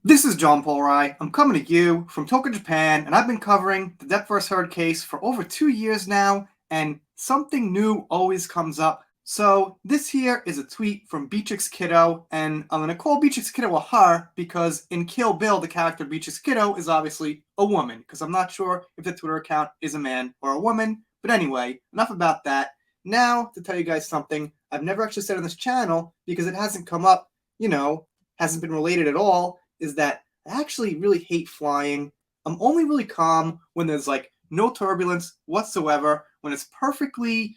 This is John Paul Rye. I'm coming to you from Tokyo, Japan, and I've been covering the Death vs. Herd case for over 2 years now, and something new always comes up. So this here is a tweet from Beatrix Kiddo, and I'm going to call Beatrix Kiddo a her because in Kill Bill, the character Beatrix Kiddo is obviously a woman, because I'm not sure if the Twitter account is a man or a woman. But anyway, enough about that. Now, to tell you guys something I've never actually said on this channel because it hasn't come up, hasn't been related at all, is that I actually really hate flying. I'm only really calm when there's like no turbulence whatsoever, when it's perfectly,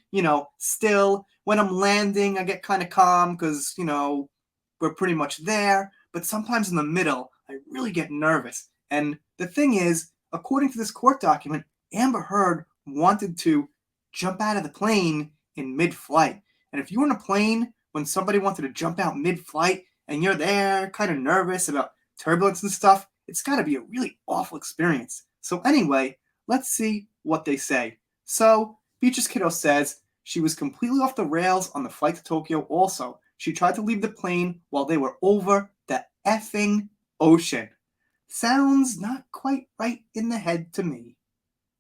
still. When I'm landing, I get kind of calm because, we're pretty much there. But sometimes in the middle, I really get nervous. And the thing is, according to this court document, Amber Heard wanted to jump out of the plane in mid-flight. And if you were in a plane when somebody wanted to jump out mid-flight and you're there kind of nervous about turbulence and stuff, it's got to be a really awful experience. So anyway, let's see what they say. So Beatrice Kiddo says she was completely off the rails on the flight to Tokyo also. She tried to leave the plane while they were over the effing ocean. Sounds not quite right in the head to me.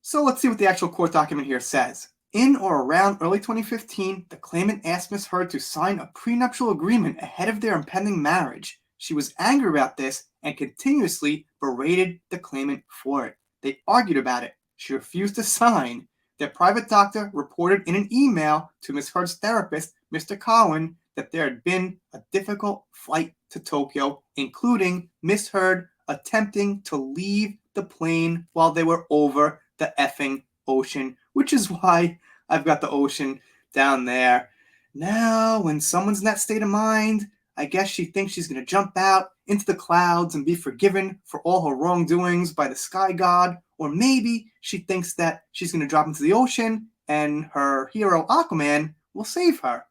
So let's see what the actual court document here says. In or around early 2015, the claimant asked Ms. Heard to sign a prenuptial agreement ahead of their impending marriage. She was angry about this and continuously berated the claimant for it. They argued about it. She refused to sign. Their private doctor reported in an email to Ms. Heard's therapist, Mr. Cowan, that there had been a difficult flight to Tokyo, including Ms. Heard attempting to leave the plane while they were over the effing ocean, which is why I've got the ocean down there. Now, when someone's in that state of mind, I guess she thinks she's going to jump out into the clouds and be forgiven for all her wrongdoings by the sky god, or maybe she thinks that she's going to drop into the ocean and her hero Aquaman will save her.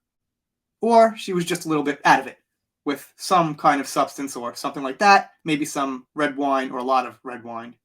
Or she was just a little bit out of it with some kind of substance or something like that, maybe some red wine or a lot of red wine.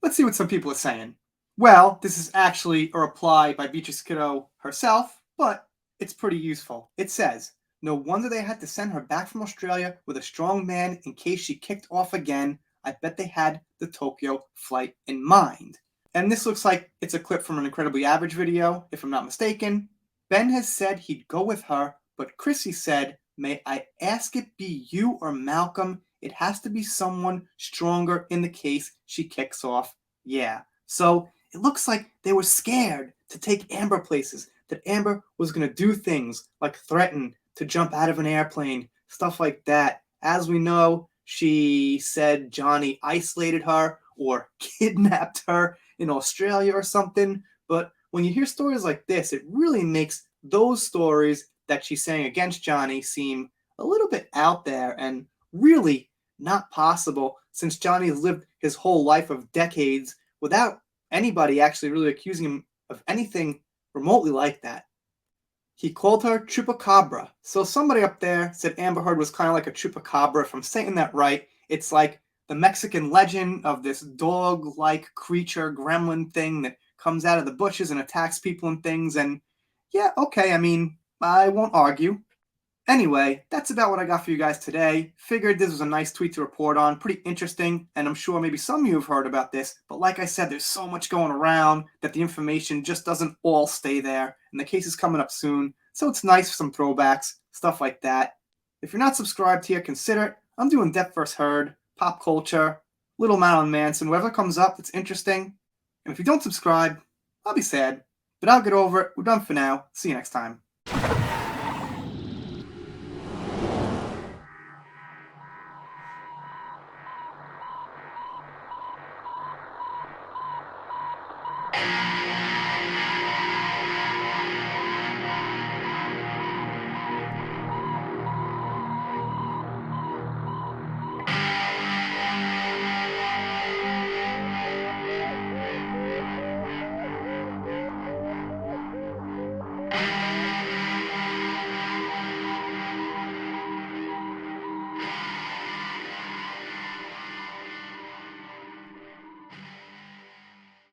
Let's see what some people are saying. Well, this is actually a reply by Beatrice Kiddo herself, but it's pretty useful. It says, "No wonder they had to send her back from Australia with a strong man in case she kicked off again. I bet they had the Tokyo flight in mind." And this looks like it's a clip from an Incredibly Average video, if I'm not mistaken. Ben has said he'd go with her, but Chrissy said, "May I ask it be you or Malcolm? It has to be someone stronger in the case she kicks off." Yeah. So it looks like they were scared to take Amber places, that Amber was going to do things like threaten to jump out of an airplane, stuff like that. As we know, she said Johnny isolated her or kidnapped her in Australia or something. But when you hear stories like this, it really makes those stories that she's saying against Johnny seem a little bit out there and really not possible, since Johnny has lived his whole life of decades without anybody actually really accusing him of anything remotely like that. He called her Chupacabra. So somebody up there said Amber Heard was kind of like a Chupacabra. If I'm saying that right, it's like the Mexican legend of this dog-like creature, gremlin thing that comes out of the bushes and attacks people and things. And yeah, okay, I won't argue. Anyway, that's about what I got for you guys today. Figured this was a nice tweet to report on, pretty interesting, and I'm sure maybe some of you have heard about this, but like I said, there's so much going around that the information just doesn't all stay there, and the case is coming up soon, so it's nice for some throwbacks, stuff like that. If you're not subscribed here, consider it. I'm doing Death vs. Herd, pop culture, Little Marilyn Manson, whatever comes up that's interesting. And if you don't subscribe, I'll be sad, but I'll get over it. We're done for now. See you next time.